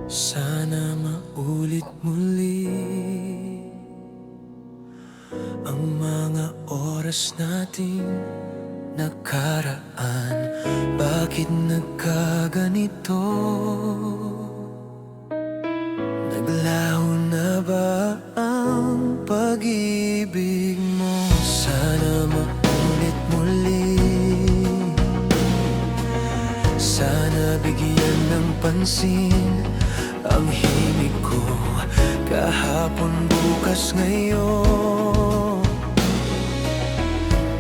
Sana maulit muli ang mga oras nating nakaraan. Bakit nagkaganito? Naglaho na ba ang pag-ibig mo? Sana maulit muli. Sana bigyan ng pansin ang himig ko kahapon, bukas, ngayon.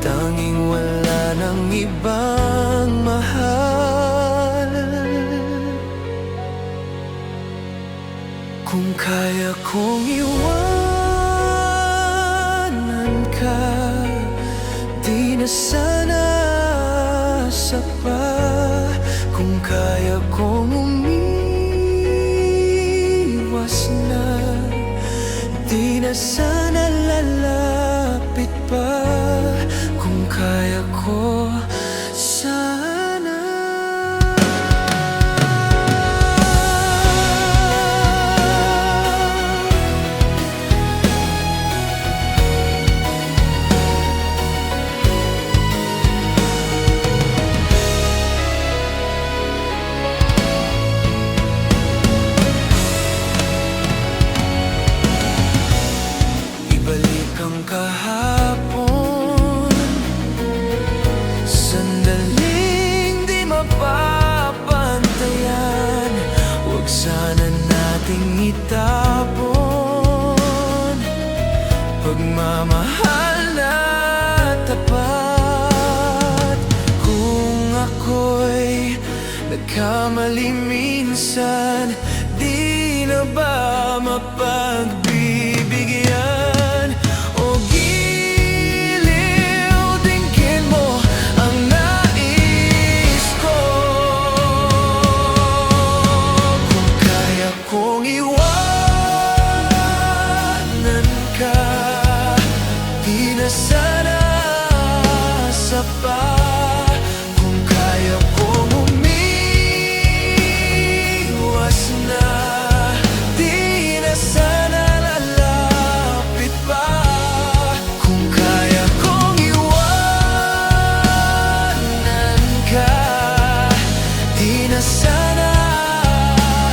Tanging wala nang ibang mahal. Kung kaya kong iwanan ka, di na sana sapa. Kung kaya kong umiwas na, di na sana lalapit pa. Kung kaya ko, sana. Ibalik ang kahapon, sandaling di mapapantayan. Huwag sana nating itapon pagmamahal na tapat. Kung ako'y nagkamali minsan, di na ba mapagbibigyan? O giliw, dinggin mo ang nais ko. Kung kaya kong iwanan ka, di na sana sapa. Kung kaya kong umiwas na, di na sana lalapit pa. Kung kaya kong iwanan ka, di na sana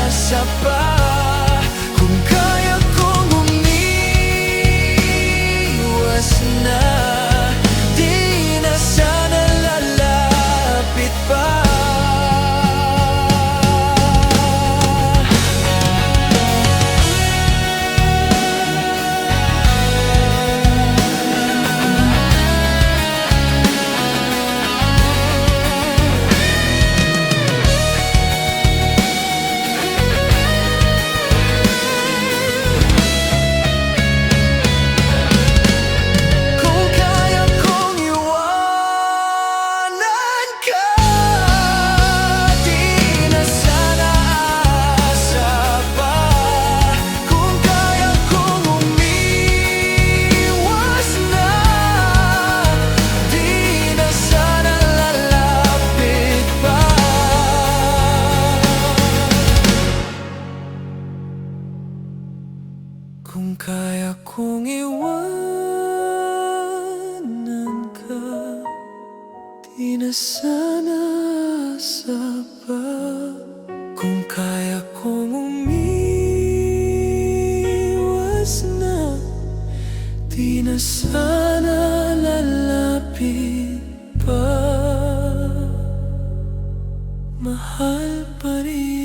sapa. Kung kaya kong umiwas na, di na sana lalapit pa. Kung kaya kong iwanan ka, di na sana sapa. Kung kaya kong umiwas na, di na sana lalapit pa. Kung kaya kong iwanan ka, di na sana sapa. Kung kaya kong umiwas na, di na sana lalapit pa. Mahal pa rin.